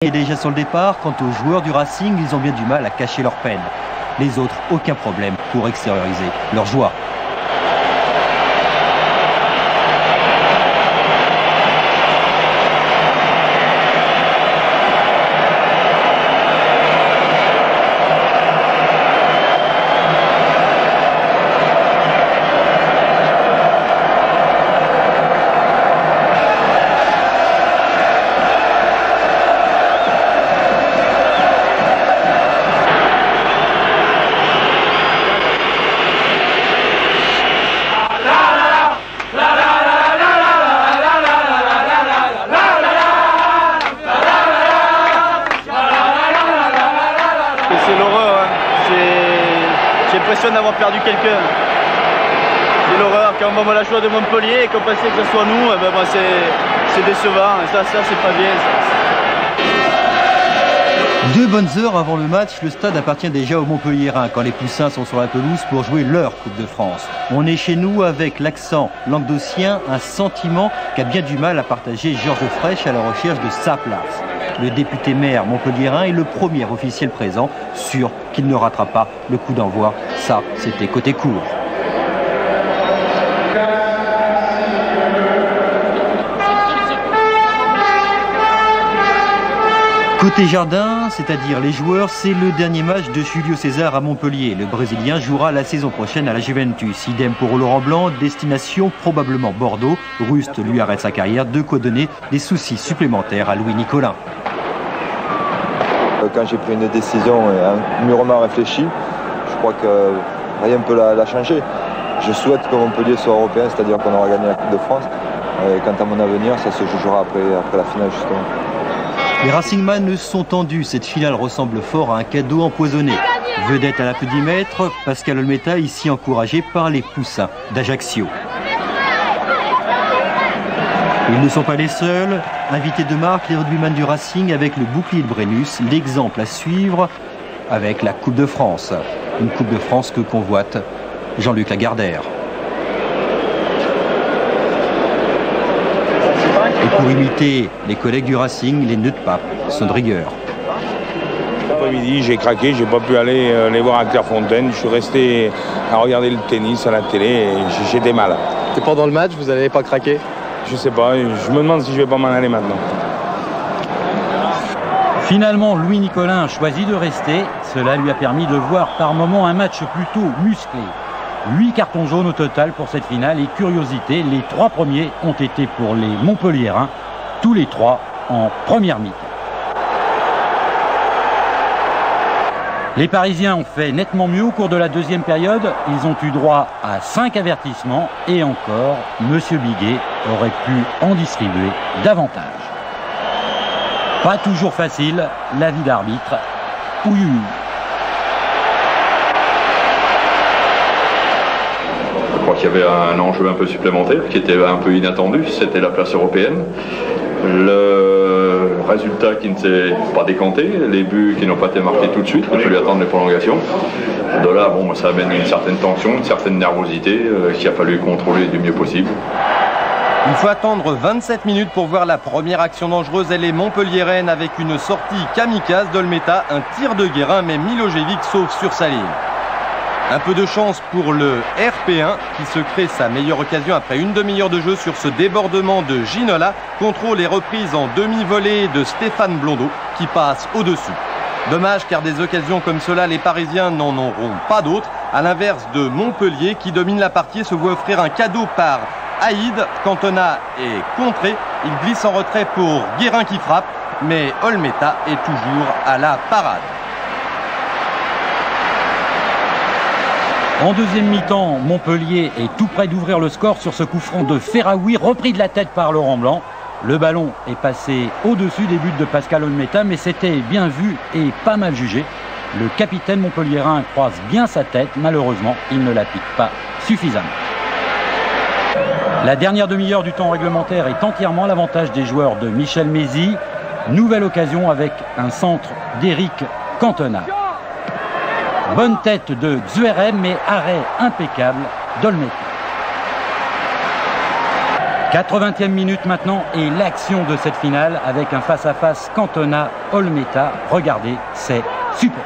est déjà sur le départ. Quant aux joueurs du Racing, ils ont bien du mal à cacher leur peine. Les autres, aucun problème pour extérioriser leur joie. C'est l'horreur, hein. J'ai l'impression d'avoir perdu quelqu'un. C'est l'horreur. Quand on voit la joie de Montpellier et qu'on pensait que ce soit nous, c'est décevant. Et ça c'est pas bien. Ça. 2 bonnes heures avant le match, le stade appartient déjà aux Montpelliérains quand les Poussins sont sur la pelouse pour jouer leur Coupe de France. On est chez nous avec l'accent languedocien, un sentiment qu'a bien du mal à partager Georges Frêche à la recherche de sa place. Le député maire montpelliérain est le premier officiel présent, sûr qu'il ne ratera pas le coup d'envoi. Ça, c'était côté court. Côté jardin, c'est-à-dire les joueurs, c'est le dernier match de Julio César à Montpellier. Le Brésilien jouera la saison prochaine à la Juventus. Idem pour Laurent Blanc, destination probablement Bordeaux. Rust lui arrête sa carrière, de quoi donner des soucis supplémentaires à Louis Nicolin. Quand j'ai pris une décision mûrement réfléchie, je crois que rien ne peut la changer. Je souhaite que Montpellier soit européen, c'est-à-dire qu'on aura gagné la Coupe de France. Et quant à mon avenir, ça se jugera après la finale justement. Les Racingman sont tendus. Cette finale ressemble fort à un cadeau empoisonné. Vedette à l'applaudimètre, Pascal Olmeta ici encouragé par les Poussins d'Ajaccio. Ils ne sont pas les seuls. Invités de marque, les rugbyman du Racing avec le bouclier de Brennus, l'exemple à suivre avec la Coupe de France. Une Coupe de France que convoite Jean-Luc Lagardère. Et pour imiter les collègues du Racing, les nœuds de pape sont de rigueur. Cet après-midi, j'ai craqué, j'ai pas pu aller les voir à Clairefontaine. Je suis resté à regarder le tennis à la télé et j'étais mal. Et pendant le match, vous n'allez pas craquer? Je sais pas, je me demande si je vais pas m'en aller maintenant. Finalement, Louis Nicolin a choisi de rester. Cela lui a permis de voir par moments un match plutôt musclé. 8 cartons jaunes au total pour cette finale et curiosité, les 3 premiers ont été pour les Montpelliérains, tous les 3 en première mi-temps. Les Parisiens ont fait nettement mieux au cours de la deuxième période. Ils ont eu droit à 5 avertissements et encore, Monsieur Biguet aurait pu en distribuer davantage. Pas toujours facile, l'avis d'arbitre. Oui. Je crois qu'il y avait un enjeu un peu supplémentaire qui était un peu inattendu, c'était la place européenne. Le résultat qui ne s'est pas décanté, les buts qui n'ont pas été marqués tout de suite, il a fallu attendre les prolongations. De là, bon, ça amène une certaine tension, une certaine nervosité qu'il a fallu contrôler du mieux possible. Il faut attendre 27 minutes pour voir la première action dangereuse. Elle est montpelliéraine avec une sortie kamikaze d'Olmeta, un tir de Guérin, mais Milojevic sauve sur sa ligne. Un peu de chance pour le RP1 qui se crée sa meilleure occasion après une demi-heure de jeu sur ce débordement de Ginola. Contrôle et reprise en demi-volée de Stéphane Blondeau qui passe au-dessus. Dommage car des occasions comme cela, les Parisiens n'en auront pas d'autres. À l'inverse de Montpellier qui domine la partie et se voit offrir un cadeau par Haïd. Cantona est contré. Il glisse en retrait pour Guérin qui frappe. Mais Olmeta est toujours à la parade. En deuxième mi-temps, Montpellier est tout près d'ouvrir le score sur ce coup franc de Ferraoui, repris de la tête par Laurent Blanc. Le ballon est passé au-dessus des buts de Pascal Olmeta, mais c'était bien vu et pas mal jugé. Le capitaine montpelliérain croise bien sa tête, malheureusement, il ne la pique pas suffisamment. La dernière demi-heure du temps réglementaire est entièrement à l'avantage des joueurs de Michel Mézy. Nouvelle occasion avec un centre d'Éric Cantona. Bonne tête de Xuerem, mais arrêt impeccable d'Olmeta. 80e minute maintenant et l'action de cette finale avec un face-à-face Cantona-Olmeta. Regardez, c'est super.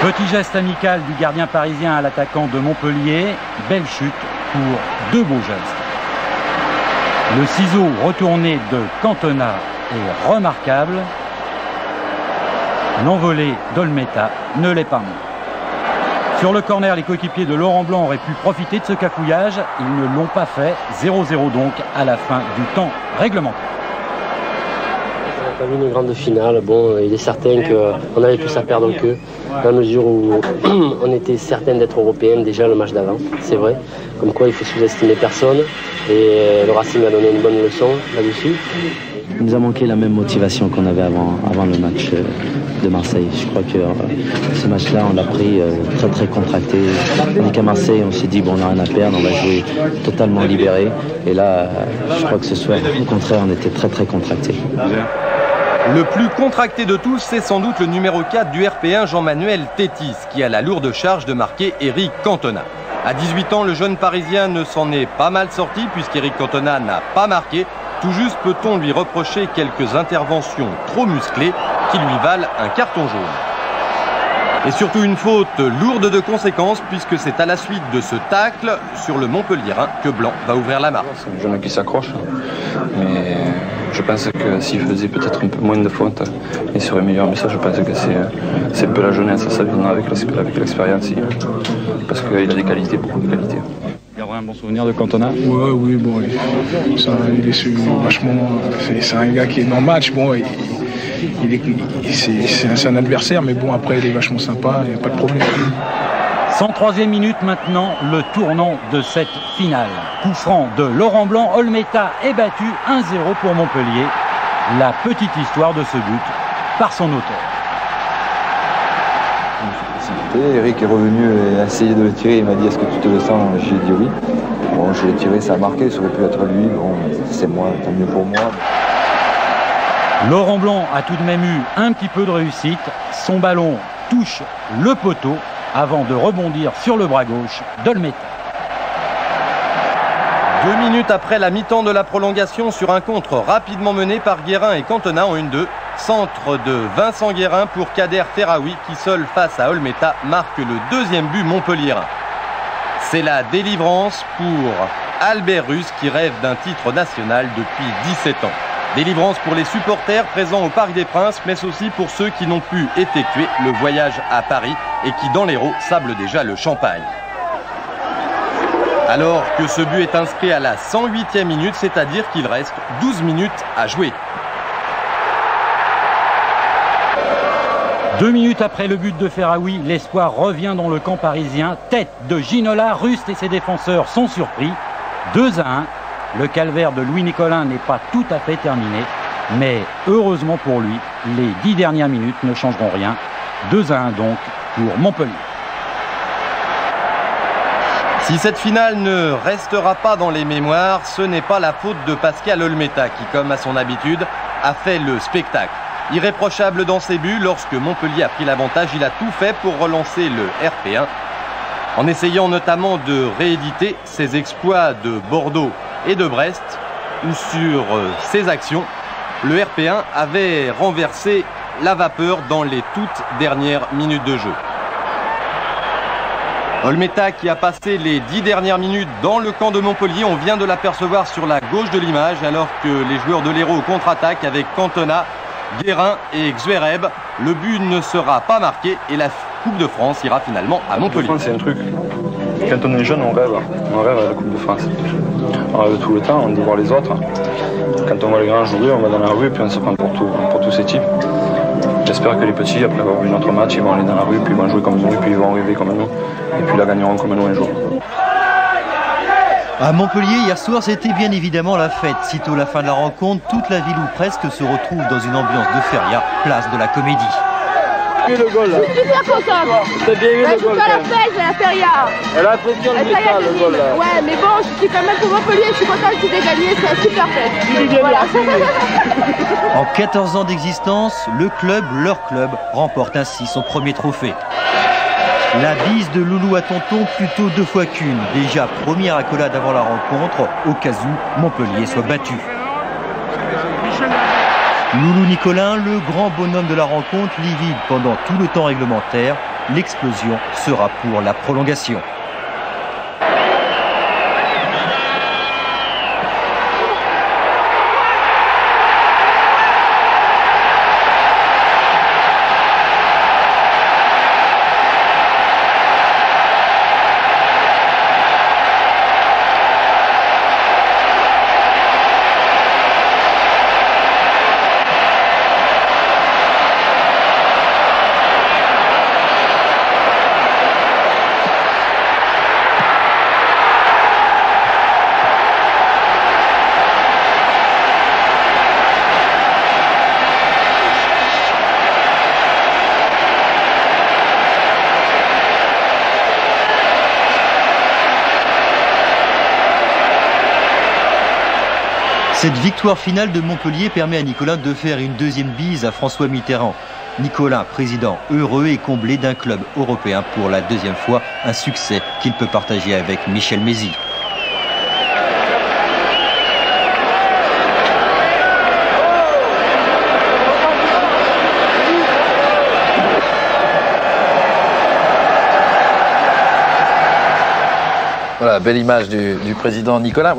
Petit geste amical du gardien parisien à l'attaquant de Montpellier. Belle chute pour deux beaux gestes. Le ciseau retourné de Cantona est remarquable. L'envolée d'Olmeta ne l'est pas moins. Sur le corner, les coéquipiers de Laurent Blanc auraient pu profiter de ce cafouillage. Ils ne l'ont pas fait. 0-0 donc à la fin du temps réglementaire. On a pas vu une grande finale. Bon, il est certain qu'on avait plus à perdre qu'eux, dans la mesure où on était certain d'être européens déjà le match d'avant, c'est vrai. Comme quoi il faut sous-estimer personne. Et le Racing a donné une bonne leçon là-dessus. Il nous a manqué la même motivation qu'on avait avant le match de Marseille. Je crois que ce match-là, on l'a pris très contracté. On est qu'à Marseille, on s'est dit bon, on n'a rien à perdre, on va jouer totalement libéré. Et là, je crois que ce soir, au contraire, on était très contracté. Le plus contracté de tous, c'est sans doute le numéro 4 du RP1, Jean-Manuel Tétis, qui a la lourde charge de marquer Eric Cantona. À 18 ans, le jeune Parisien ne s'en est pas mal sorti puisqu'Eric Cantona n'a pas marqué. Tout juste peut-on lui reprocher quelques interventions trop musclées qui lui valent un carton jaune. Et surtout une faute lourde de conséquences puisque c'est à la suite de ce tacle sur le Montpellierin que Blanc va ouvrir la marque. C'est un jeune qui s'accroche, mais je pense que s'il faisait peut-être un peu moins de fautes, il serait meilleur. Mais ça, je pense que c'est un peu la jeunesse, ça viendra avec l'expérience, parce qu'il a des qualités, beaucoup de qualités. Il y aura un bon souvenir de Cantona? Ouais, oui, bon, il est vachement. C'est un gars qui est dans le match. Bon, c'est un adversaire, mais bon, après, il est vachement sympa, il n'y a pas de problème. 103e minute maintenant, le tournant de cette finale. Coup franc de Laurent Blanc, Olmeta est battu 1-0 pour Montpellier. La petite histoire de ce but par son auteur. Eric est revenu et a essayé de le tirer, il m'a dit est-ce que tu te le sens? J'ai dit oui. Bon, je l'ai tiré, ça a marqué, ça aurait pu être lui, bon, c'est moi, tant mieux pour moi. Laurent Blanc a tout de même eu un petit peu de réussite, son ballon touche le poteau avant de rebondir sur le bras gauche d'Olmeta. 2 minutes après la mi-temps de la prolongation sur un contre rapidement mené par Guérin et Cantona en 1-2. Centre de Vincent Guérin pour Kader Terraoui qui seul face à Olmeta marque le deuxième but montpelliérain. C'est la délivrance pour Albert Russe qui rêve d'un titre national depuis 17 ans. Délivrance pour les supporters présents au Parc des Princes, mais aussi pour ceux qui n'ont pu effectuer le voyage à Paris et qui dans l'Hérault sablent déjà le champagne. Alors que ce but est inscrit à la 108e minute, c'est-à-dire qu'il reste 12 minutes à jouer. 2 minutes après le but de Ferraoui, l'espoir revient dans le camp parisien. Tête de Ginola, Rust et ses défenseurs sont surpris. 2-1. Le calvaire de Louis Nicolin n'est pas tout à fait terminé. Mais heureusement pour lui, les 10 dernières minutes ne changeront rien. 2-1 donc pour Montpellier. Si cette finale ne restera pas dans les mémoires, ce n'est pas la faute de Pascal Olmeta qui, comme à son habitude, a fait le spectacle. Irréprochable dans ses buts, lorsque Montpellier a pris l'avantage, il a tout fait pour relancer le RP1, en essayant notamment de rééditer ses exploits de Bordeaux et de Brest, où sur ses actions, le RP1 avait renversé la vapeur dans les toutes dernières minutes de jeu. Olmeta qui a passé les 10 dernières minutes dans le camp de Montpellier, on vient de l'apercevoir sur la gauche de l'image, alors que les joueurs de l'Hérault contre-attaquent avec Cantona, Guérin et Xuereb. Le but ne sera pas marqué et la Coupe de France ira finalement à Montpellier. C'est un truc. Quand on est jeune, on rêve à la Coupe de France. On rêve tout le temps, on dit voir les autres. Quand on voit les grands jouer, on va dans la rue et puis on se prend pour tous ces types. J'espère que les petits, après avoir vu notre match, ils vont aller dans la rue, puis ils vont jouer comme nous, puis ils vont rêver comme nous, et puis la gagneront comme nous un jour. À Montpellier, hier soir, c'était bien évidemment la fête. Sitôt la fin de la rencontre, toute la ville ou presque se retrouve dans une ambiance de feria, place de la Comédie. Le goal, là. Je suis super contente. T'as bien vu le goal, quand même. J'ai la feria. Elle a l'impression de mettre ça, le goal, là. Ouais, mais bon, je suis quand même pour Montpellier, je suis contente qu'ils aient gagné, c'est un super fête. Voilà. En 14 ans d'existence, le club, leur club, remporte ainsi son premier trophée. La bise de Loulou à Tonton, plutôt 2 fois qu'une. Déjà première accolade avant la rencontre, au cas où Montpellier soit battu. Loulou Nicolin, le grand bonhomme de la rencontre, livide pendant tout le temps réglementaire. L'explosion sera pour la prolongation. Cette victoire finale de Montpellier permet à Nicolin de faire une deuxième bise à François Mitterrand. Nicolin, président heureux et comblé d'un club européen pour la 2e fois, un succès qu'il peut partager avec Michel Mézy. Voilà, belle image du président Nicolin.